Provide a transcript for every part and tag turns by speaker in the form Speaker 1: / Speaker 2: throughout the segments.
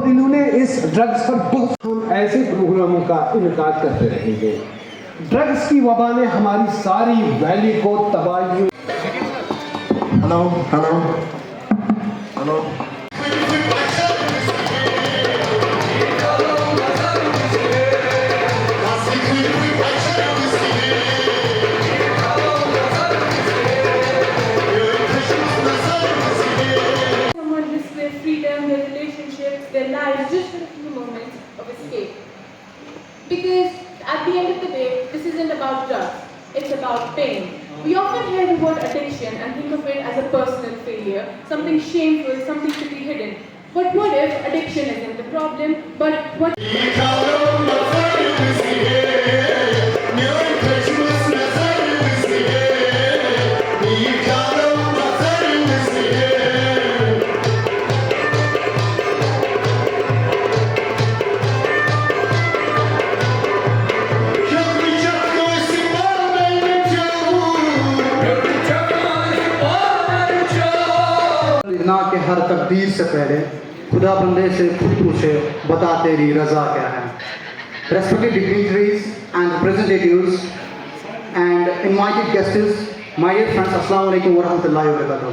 Speaker 1: इन्होंने इस ड्रग्स पर बहुत हम ऐसे प्रोग्रामों का इनकार करते रहेंगे। ड्रग्स की वबा ने हमारी सारी वैली को तबाही।
Speaker 2: Hello hello hello
Speaker 3: freedom, their relationships, their lives, just for a few moments of escape. Because at the end of the day, this isn't about drugs, it's about pain. We often hear the word addiction and think of it as a personal failure, something shameful, something to be hidden. But what if addiction isn't the problem, but what...
Speaker 4: के हर तकदीर से पहले खुदा बंदे से खुद पूछे बता तेरी रजा क्या है। Respected dignitaries and representatives and invited guests, my dear friends, अस्सलाम वालेकुम वरहमतुल्लाहि वबरकातुहू।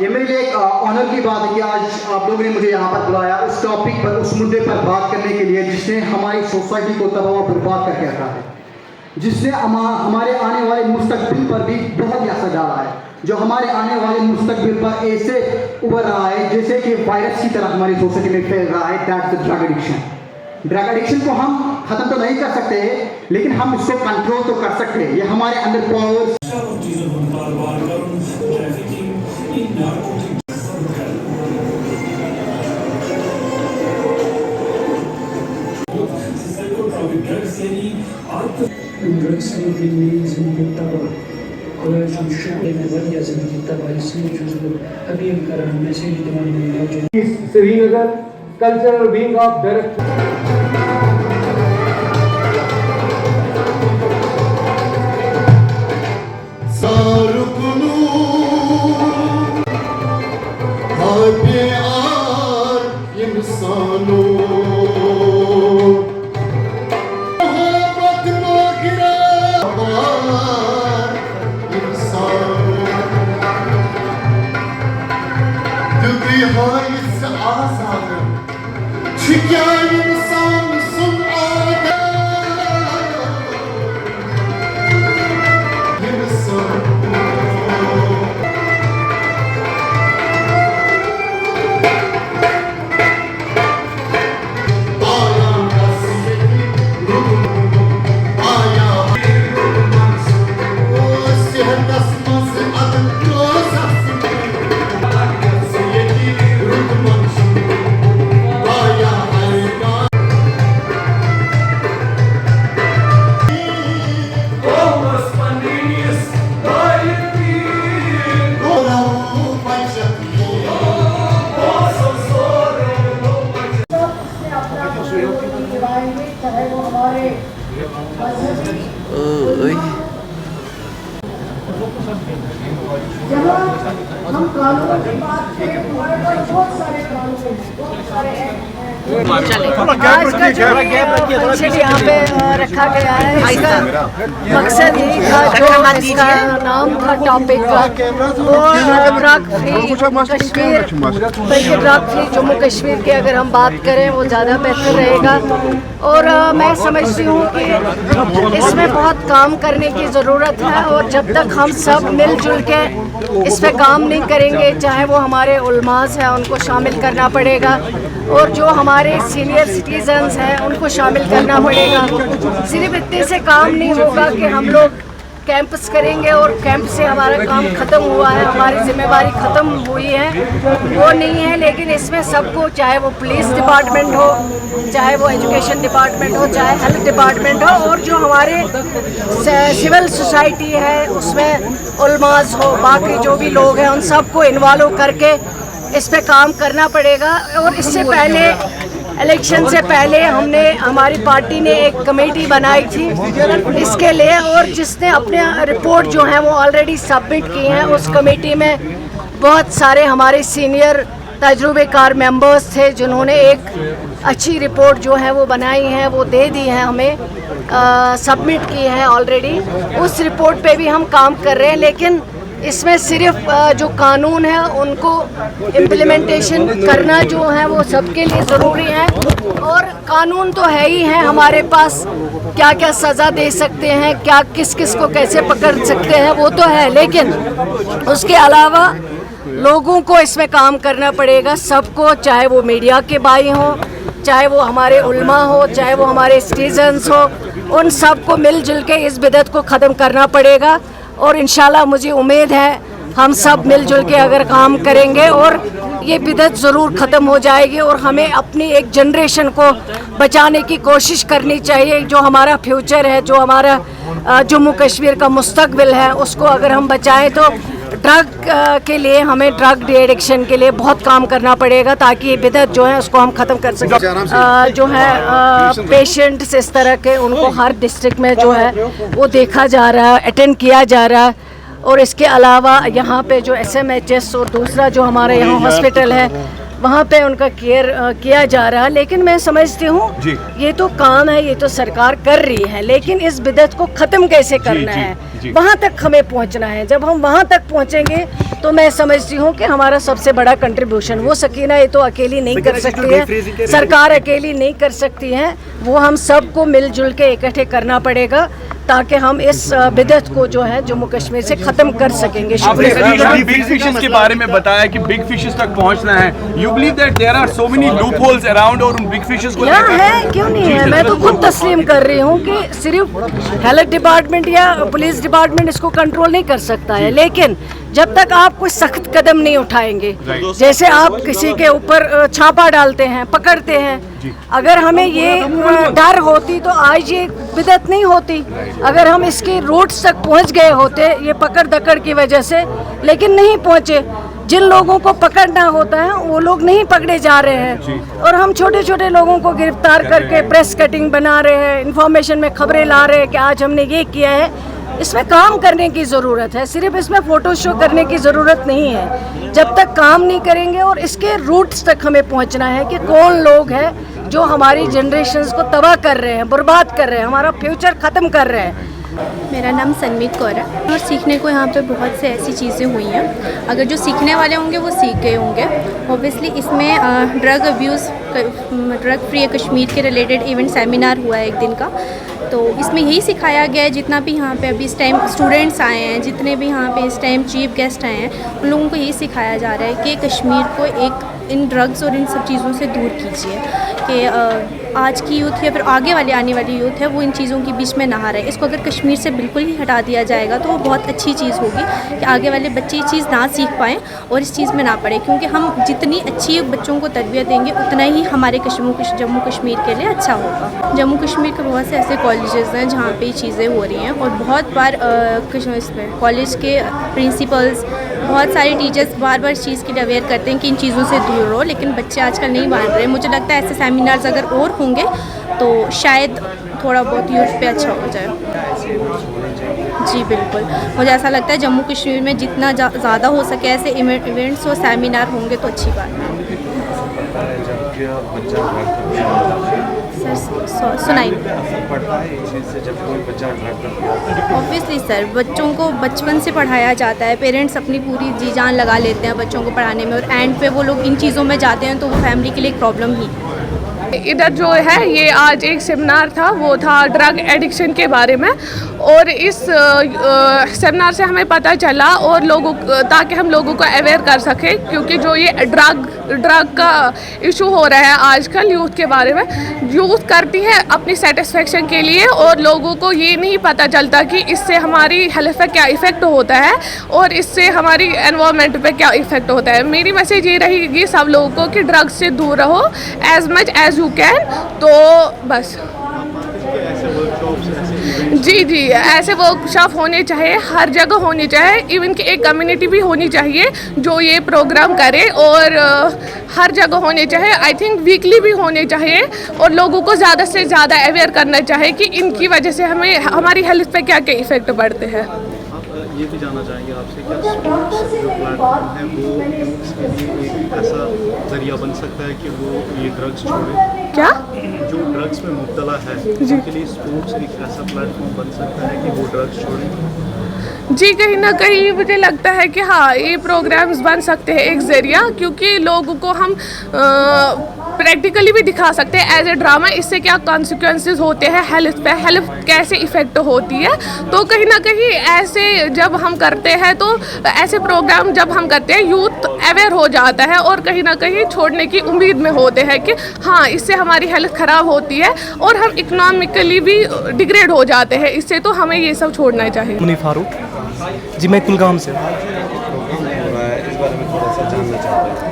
Speaker 4: ये मेरे लिए एक ऑनर की बात है कि आज आप लोगों ने मुझे यहाँ पर बुलाया उस टॉपिक पर, उस मुद्दे पर बात करने के लिए जिसने हमारी सोसाइटी को तबाह व बर्बाद करके रखा है, जिसने हमारे आने वाले मुस्तकबिल पर भी बहुत ही असर डाला है, जो हमारे आने वाले मुस्तकबिल पर ऐसे उभर रहा है जैसे कि वायरस की तरह हमारी सोसाइटी में फैल रहा है। That's the drug addiction. Drug addiction को हम ख़त्म तो नहीं कर सकते लेकिन हम इसको कंट्रोल तो कर सकते हैं। ये हमारे अंदर powers
Speaker 1: Srinagar cultural wing of director
Speaker 5: हम कानून की बात करें हमारे पास बहुत सारे कानून हैं, बहुत सारे
Speaker 6: आज का जो फंक्शन यहाँ पे रखा गया है इसका मकसद यही था, जो इसका नाम था टॉपिक का, वो ड्रग फ्री कश्मीर, बल्कि ड्रग फ्री जम्मू कश्मीर की अगर हम बात करें वो ज़्यादा बेहतर रहेगा। और मैं समझती हूँ कि इसमें बहुत काम करने की ज़रूरत है और जब तक हम सब मिलजुल के इस पर काम नहीं करेंगे, चाहे वो हमारे उलमास हैं उनको शामिल करना पड़ेगा और जो हमारे सीनियर सिटीजन्स हैं उनको शामिल करना पड़ेगा। सिर्फ इतने से काम नहीं होगा कि हम लोग कैंप्स करेंगे और कैंप से हमारा काम ख़त्म हुआ है, हमारी जिम्मेवारी ख़त्म हुई है, वो नहीं है। लेकिन इसमें सबको, चाहे वो पुलिस डिपार्टमेंट हो, चाहे वो एजुकेशन डिपार्टमेंट हो, चाहे हेल्थ डिपार्टमेंट हो, और जो हमारे सिविल सोसाइटी है उसमें उलमास हो, बाकी जो भी लोग हैं उन सबको इन्वॉल्व करके इस पे काम करना पड़ेगा। और इससे पहले इलेक्शन से पहले हमने, हमारी पार्टी ने एक कमेटी बनाई थी इसके लिए, और जिसने अपने रिपोर्ट जो है वो ऑलरेडी सबमिट की हैं। उस कमेटी में बहुत सारे हमारे सीनियर तजुर्बेकार मेंबर्स थे जिन्होंने एक अच्छी रिपोर्ट जो है वो बनाई है, वो दे दी है हमें, सबमिट की है ऑलरेडी। उस रिपोर्ट पे भी हम काम कर रहे हैं, लेकिन इसमें सिर्फ जो कानून है उनको इम्प्लीमेंटेशन करना जो है वो सबके लिए ज़रूरी है। और कानून तो है ही है हमारे पास, क्या क्या सज़ा दे सकते हैं, क्या किस किस को कैसे पकड़ सकते हैं वो तो है, लेकिन उसके अलावा लोगों को इसमें काम करना पड़ेगा, सबको, चाहे वो मीडिया के भाई हों, चाहे वो हमारे उल्मा हो, चाहे वो हमारे सिटीजन्स हो, उन सबको मिलजुल के इस बिदअत को ख़त्म करना पड़ेगा। और इंशाल्लाह मुझे उम्मीद है हम सब मिलजुल के अगर काम करेंगे और ये बिदअत ज़रूर ख़त्म हो जाएगी और हमें अपनी एक जनरेशन को बचाने की कोशिश करनी चाहिए। जो हमारा फ्यूचर है, जो हमारा जम्मू कश्मीर का मुस्तकबिल है, उसको अगर हम बचाएं तो ड्रग के लिए हमें ड्रग एडिक्शन के लिए बहुत काम करना पड़ेगा ताकि ये बिदअत जो है उसको हम ख़त्म कर सकें। जो है पेशेंट्स इस तरह के उनको हर डिस्ट्रिक्ट में जो है वो देखा जा रहा है, अटेंड किया जा रहा है। और इसके अलावा यहाँ पे जो SMHS और दूसरा जो हमारे यहाँ हॉस्पिटल है वहाँ पे उनका केयर किया जा रहा है। लेकिन मैं समझती हूँ ये तो काम है, ये तो सरकार कर रही है, लेकिन इस बिदअत को ख़त्म कैसे करना है वहाँ तक हमें पहुँचना है। जब हम वहाँ तक पहुँचेंगे तो मैं समझती हूँ कि हमारा सबसे बड़ा कंट्रीब्यूशन, वो सकीना ये तो अकेली नहीं कर सकती है, सरकार अकेली नहीं कर सकती है, वो हम सबको मिलजुल के इकट्ठे करना पड़ेगा ताकि हम इस बिदअत को जो है जम्मू कश्मीर से ख़त्म कर सकेंगे।
Speaker 7: आपने बिग फिशेस के बारे में बताया कि बिग फिशेस तक पहुंचना है। You believe that there are so many loopholes around और उन बिग फिशेस को
Speaker 6: यहाँ है, क्यों नहीं है? मैं तो खुद तस्लीम कर रही हूँ कि सिर्फ हेल्थ डिपार्टमेंट या पुलिस डिपार्टमेंट इसको कंट्रोल नहीं कर सकता है, लेकिन जब तक आप कोई सख्त कदम नहीं उठाएंगे, जैसे आप किसी के ऊपर छापा डालते हैं, पकड़ते हैं, अगर हमें ये डर होती तो आज ये बिदअत नहीं होती। अगर हम इसके रूट्स तक पहुंच गए होते ये पकड़ दकड़ की वजह से, लेकिन नहीं पहुंचे। जिन लोगों को पकड़ना होता है वो लोग नहीं पकड़े जा रहे हैं और हम छोटे छोटे लोगों को गिरफ्तार करके प्रेस कटिंग बना रहे हैं, इंफॉर्मेशन में खबरें ला रहे हैं कि आज हमने ये किया है। इसमें काम करने की ज़रूरत है, सिर्फ इसमें फ़ोटो शो करने की ज़रूरत नहीं है। जब तक काम नहीं करेंगे और इसके रूट्स तक हमें पहुंचना है कि कौन लोग हैं जो हमारी जनरेशन्स को तबाह कर रहे हैं, बर्बाद कर रहे हैं, हमारा फ्यूचर ख़त्म कर रहे हैं।
Speaker 8: मेरा नाम सनमीत कौर है और सीखने को यहाँ पे बहुत से ऐसी चीज़ें हुई हैं। अगर जो सीखने वाले होंगे वो सीख गए होंगे। ऑब्वियसली इसमें drug abuse, drug free Kashmir के रिलेटेड इवेंट सेमिनार हुआ है एक दिन का, तो इसमें यही सिखाया गया है। जितना भी यहाँ पे अभी इस टाइम स्टूडेंट्स आए हैं, जितने भी यहाँ पे इस टाइम चीफ गेस्ट आए हैं, उन लोगों को यही सिखाया जा रहा है कि कश्मीर को एक इन ड्रग्स और इन सब चीज़ों से दूर कीजिए कि आज की यूथ या फिर आगे वाली आने वाली यूथ है वो इन चीज़ों के बीच में नहा रहे। इसको अगर कश्मीर से बिल्कुल ही हटा दिया जाएगा तो वो बहुत अच्छी चीज़ होगी कि आगे वाले बच्चे ये चीज़ ना सीख पाएँ और इस चीज़ में ना पड़े, क्योंकि हम जितनी अच्छी बच्चों को तरबियत देंगे उतना ही हमारे जम्मू कश्मीर के लिए अच्छा होगा। जम्मू कश्मीर के बहुत से ऐसे कॉलेजेस हैं जहाँ पे ये चीज़ें हो रही हैं और बहुत बार इसमें कॉलेज के प्रिंसिपल्स, बहुत सारे टीचर्स बार बार इस चीज़ के लिए अवेयर करते हैं कि इन चीज़ों से दूर रहो, लेकिन बच्चे आजकल नहीं मान रहे। मुझे लगता है ऐसे सेमिनार्स अगर और होंगे तो शायद थोड़ा बहुत यूथ पे अच्छा हो जाए। जी बिल्कुल, मुझे ऐसा लगता है जम्मू कश्मीर में जितना ज़्यादा हो सके ऐसे इवेंट्स और सेमिनार होंगे तो अच्छी बात है। सर सुनाई ऑब्वियसली सर, बच्चों को बचपन से पढ़ाया जाता है, पेरेंट्स अपनी पूरी जी जान लगा लेते हैं बच्चों को पढ़ाने में और एंड पे वो लोग इन चीज़ों में जाते हैं तो वो फैमिली के लिए एक प्रॉब्लम ही है।
Speaker 9: इधर जो है ये आज एक सेमिनार था, वो था ड्रग एडिक्शन के बारे में, और इस सेमिनार से हमें पता चला और लोगों ताकि हम लोगों को अवेयर कर सकें, क्योंकि जो ये ड्रग का इशू हो रहा है आजकल यूथ के बारे में, यूथ करती है अपनी सेटिस्फेक्शन के लिए और लोगों को ये नहीं पता चलता कि इससे हमारी हेल्थ पे क्या इफ़ेक्ट होता है और इससे हमारी एनवायरनमेंट पे क्या इफ़ेक्ट होता है। मेरी मैसेज ये रहेगी सब लोगों को कि ड्रग्स से दूर रहो as much as you can. तो बस जी ऐसे वर्कशॉप होने चाहिए, हर जगह होनी चाहिए, इवन कि एक कम्युनिटी भी होनी चाहिए जो ये प्रोग्राम करे और हर जगह होने चाहिए। आई थिंक वीकली भी होने चाहिए और लोगों को ज़्यादा से ज़्यादा अवेयर करना चाहिए कि इनकी वजह से हमें हमारी हेल्थ पे क्या क्या इफ़ेक्ट पड़ते हैं।
Speaker 10: ये भी जानना चाहेंगे आपसे क्या स्पोर्ट्स जो प्लेटफॉर्म है वो यूथ्स के लिए एक ऐसा जरिया बन सकता है कि वो ये ड्रग्स छोड़े?
Speaker 9: क्या
Speaker 10: जो ड्रग्स में मुब्तला है उनके लिए स्पोर्ट्स एक ऐसा प्लेटफॉर्म बन सकता है कि वो ड्रग्स छोड़ें?
Speaker 9: जी, कहीं ना कहीं मुझे लगता है कि हाँ, ये प्रोग्राम्स बन सकते हैं एक ज़रिया, क्योंकि लोगों को हम प्रैक्टिकली भी दिखा सकते हैं एज ए ड्रामा इससे क्या कॉन्सिक्वेंसेस होते हैं हेल्थ पे, हेल्थ कैसे इफ़ेक्ट होती है। तो कहीं ना कहीं ऐसे जब हम करते हैं तो ऐसे प्रोग्राम जब हम करते हैं यूथ अवेयर हो जाता है और कहीं ना कहीं छोड़ने की उम्मीद में होते हैं कि हाँ, इससे हमारी हेल्थ ख़राब होती है और हम इकोनॉमिकली भी डिग्रेड हो जाते हैं इससे, तो हमें ये सब छोड़ना चाहिए।
Speaker 11: मुनीर फारूक जी, मैं कुलगाम से।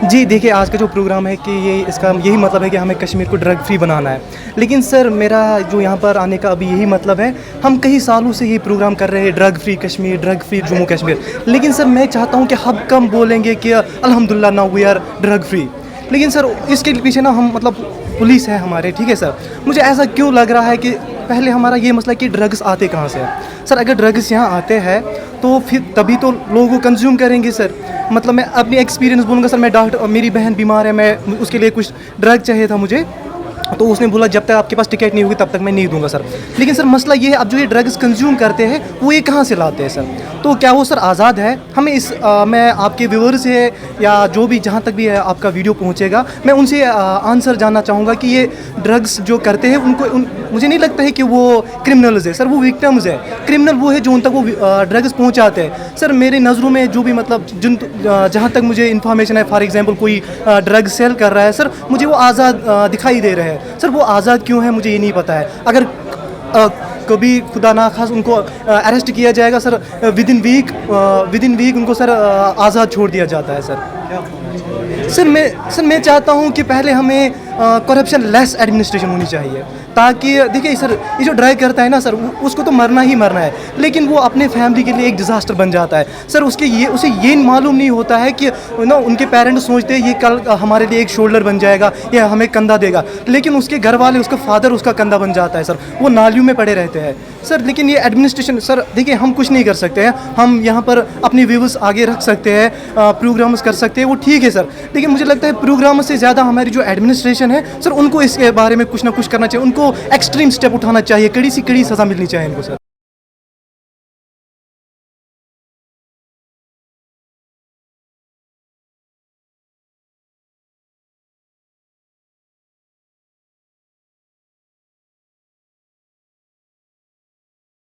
Speaker 11: जी देखिए, आज का जो प्रोग्राम है कि ये इसका यही मतलब है कि हमें कश्मीर को ड्रग फ्री बनाना है। लेकिन सर मेरा जो यहाँ पर आने का अभी यही मतलब है, हम कई सालों से ये प्रोग्राम कर रहे हैं drug free Kashmir, drug free Jammu Kashmir. लेकिन सर मैं चाहता हूँ कि हम कम बोलेंगे कि अल्हम्दुलिल्लाह now we are drug free. लेकिन सर इसके पीछे ना हम मतलब पुलिस है हमारे, ठीक है सर। मुझे ऐसा क्यों लग रहा है कि पहले हमारा ये मसला कि ड्रग्स आते कहाँ से हैं सर? अगर ड्रग्स यहाँ आते हैं तो फिर तभी तो लोगों को कंज्यूम करेंगे सर। मतलब मैं अपनी एक्सपीरियंस बोलूँगा सर, मैं डॉक्टर, मेरी बहन बीमार है, मैं उसके लिए कुछ ड्रग चाहिए था मुझे, तो उसने बोला जब तक आपके पास टिकट नहीं होगी तब तक मैं नहीं दूंगा सर। लेकिन सर मसला ये है, अब जो ये ड्रग्स कंज्यूम करते हैं वो ये कहाँ से लाते हैं सर? तो क्या वो सर आज़ाद है? हमें मैं आपके व्यूअर से या जो भी जहाँ तक भी है आपका वीडियो पहुँचेगा, मैं उनसे आंसर जानना चाहूँगा कि ये ड्रग्स जो करते हैं मुझे नहीं लगता है कि वो क्रिमिनल्स है सर, वो विक्टिम्स है। क्रिमिनल वो है जो उन तक वो ड्रग्स पहुँचाते हैं सर। मेरी नज़रों में जो भी मतलब जहाँ तक मुझे इन्फॉर्मेशन है, फॉर एग्जांपल कोई ड्रग सेल कर रहा है सर, मुझे वो आज़ाद दिखाई दे रहे हैं सर। वो आज़ाद क्यों है मुझे ये नहीं पता है। अगर कभी खुदा ना खास उनको अरेस्ट किया जाएगा सर, विद इन वीक उनको सर आज़ाद छोड़ दिया जाता है सर। मैं चाहता हूँ कि पहले हमें करप्शन लेस एडमिनिस्ट्रेशन होनी चाहिए, ताकि देखिए सर ये जो ड्राइव करता है ना सर, उसको तो मरना ही मरना है, लेकिन वो अपने फैमिली के लिए एक डिज़ास्टर बन जाता है सर। उसे ये मालूम नहीं होता है कि ना उनके पेरेंट्स सोचते हैं ये कल हमारे लिए एक शोल्डर बन जाएगा, ये हमें कंधा देगा, लेकिन उसके घर वाले, उसका फादर उसका कंधा बन जाता है सर। वो नालियों में पड़े रहते हैं सर। लेकिन ये एडमिनिस्ट्रेशन सर, देखिए हम कुछ नहीं कर सकते हैं, हम यहाँ पर अपनी व्यूज़ आगे रख सकते हैं, प्रोग्राम्स कर सकते हैं, वो ठीक है सर। लेकिन मुझे लगता है प्रोग्राम से ज़्यादा हमारी जो एडमिनिस्ट्रेशन है सर, उनको इसके बारे में कुछ ना कुछ करना चाहिए, उनको एक्सट्रीम स्टेप उठाना चाहिए, कड़ी सी कड़ी सज़ा मिलनी चाहिए इनको सर।